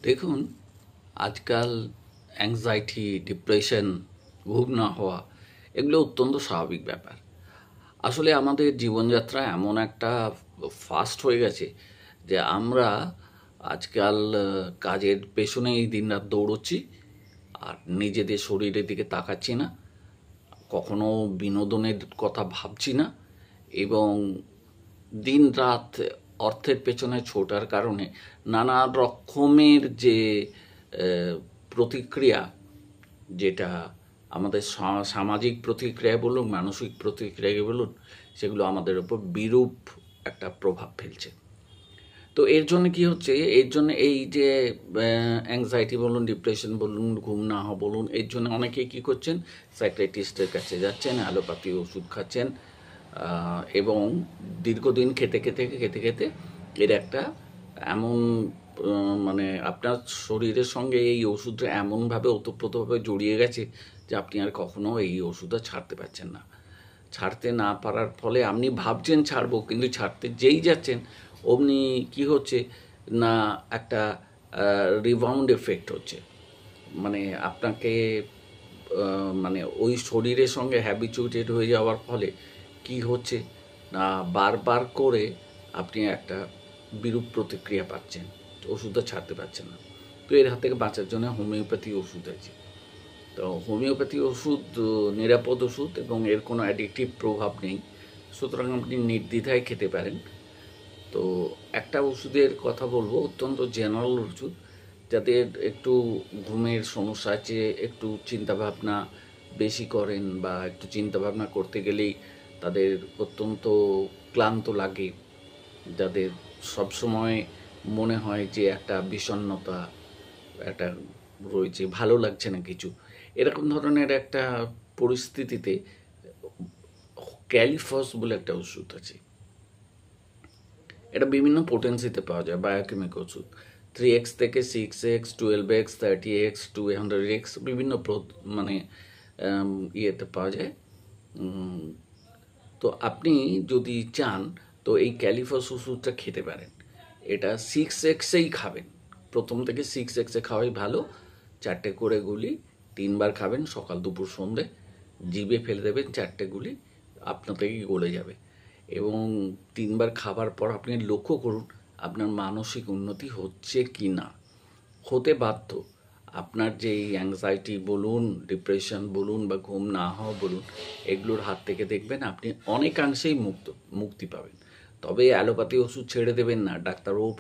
দেখুন, আজকাল anxiety, depression, ঘুম না হওয়া এগুলো অত্যন্ত স্বাভাবিক ব্যাপার। আসলে আমাদের জীবনযাত্রা এমন একটা ফাস্ট হয়ে গেছে যে আমরা আজকাল কাজের পেছনেই দিনরাত দৌড়চ্ছি আর নিজেদের শরীরের দিকে তাকাচ্ছি না, কখনো বিনোদনের কথা ভাবছি না এবং দিনরাত অর্থের পেছনে ছোটার কারণে নানা রকমের যে প্রতিক্রিয়া, যেটা আমাদের সামাজিক প্রতিক্রিয়া বলুন, মানসিক প্রতিক্রিয়া বলুন, সেগুলো আমাদের উপর বিরূপ একটা প্রভাব ফেলছে। তো এর জন্য কি হচ্ছে, এর জন্য এই যে অ্যাংজাইটি বলুন, ডিপ্রেশন বলুন, ঘুম না হওয়া বলুন, এর জন্য অনেকেই কী করছেন, সাইকিয়াট্রিস্টের কাছে যাচ্ছেন, অ্যালোপ্যাথি ওষুধ খাচ্ছেন এবং দীর্ঘদিন খেতে খেতে খেতে খেতে এর একটা এমন মানে আপনার শরীরের সঙ্গে এই ওষুধটা এমনভাবে ওতপ্রোতভাবে জড়িয়ে গেছে যে আপনি আর কখনো এই ওষুধটা ছাড়তে পারছেন না। ছাড়তে না পারার ফলে আপনি ভাবছেন ছাড়বো, কিন্তু ছাড়তে যেই যাচ্ছেন অমনি কি হচ্ছে না, একটা রিবাউন্ড এফেক্ট হচ্ছে। মানে আপনাকে মানে ওই শরীরের সঙ্গে হ্যাবিচুয়েটেড হয়ে যাওয়ার ফলে কি হচ্ছে না, বারবার করে আপনি একটা বিরূপ প্রতিক্রিয়া পাচ্ছেন, ওষুধটা ছাড়তে পারছেন না। তো এর হাত থেকে বাঁচার জন্য হোমিওপ্যাথি ওষুধ আছে। তো হোমিওপ্যাথি ওষুধ নিরাপদ ওষুধ এবং এর কোনো অ্যাডিকটিভ প্রভাব নেই, সুতরাং আপনি নির্দ্বিধায় খেতে পারেন। তো একটা ওষুধের কথা বলবো, অত্যন্ত জেনারেল ওষুধ, যাদের একটু ঘুমের সমস্যা আছে, একটু চিন্তাভাবনা বেশি করেন বা একটু চিন্তাভাবনা করতে গেলেই তাদের অত্যন্ত ক্লান্ত লাগে, যাদের সবসময় মনে হয় যে একটা বিষণ্ণতা একটা রয়েছে, ভালো লাগছে না কিছু, এরকম ধরনের একটা পরিস্থিতিতে ক্যালিফস বলে একটা ওষুধ আছে। এটা বিভিন্ন পোটেন্সিতে পাওয়া যায়, বায়োকেমিক ওষুধ। 3x থেকে 6x, 12x, 30x, 200x বিভিন্ন মানে ইয়েতে পাওয়া যায়। তো আপনি যদি চান তো এই ক্যালিফস ওষুধটা খেতে পারেন। এটা 6xেই খাবেন, প্রথম থেকে 6xে খাওয়াই ভালো। 4টে করে গুলি 3বার খাবেন, সকাল দুপুর সন্ধে, জিভে ফেলে দেবেন 4টে গুলি, আপনা থেকেই গলে যাবে। এবং 3বার খাবার পর আপনি লক্ষ্য করুন আপনার মানসিক উন্নতি হচ্ছে কি না। হতে বাধ্য। আপনার যে এই অ্যাংজাইটি বলুন, ডিপ্রেশন বলুন বা ঘুম না হওয়া বলুন, এগুলোর হাত থেকে দেখবেন আপনি অনেকাংশেই মুক্তি পাবেন। তবে অ্যালোপ্যাথি ওষুধ ছেড়ে দেবেন না, ডাক্তারবাবু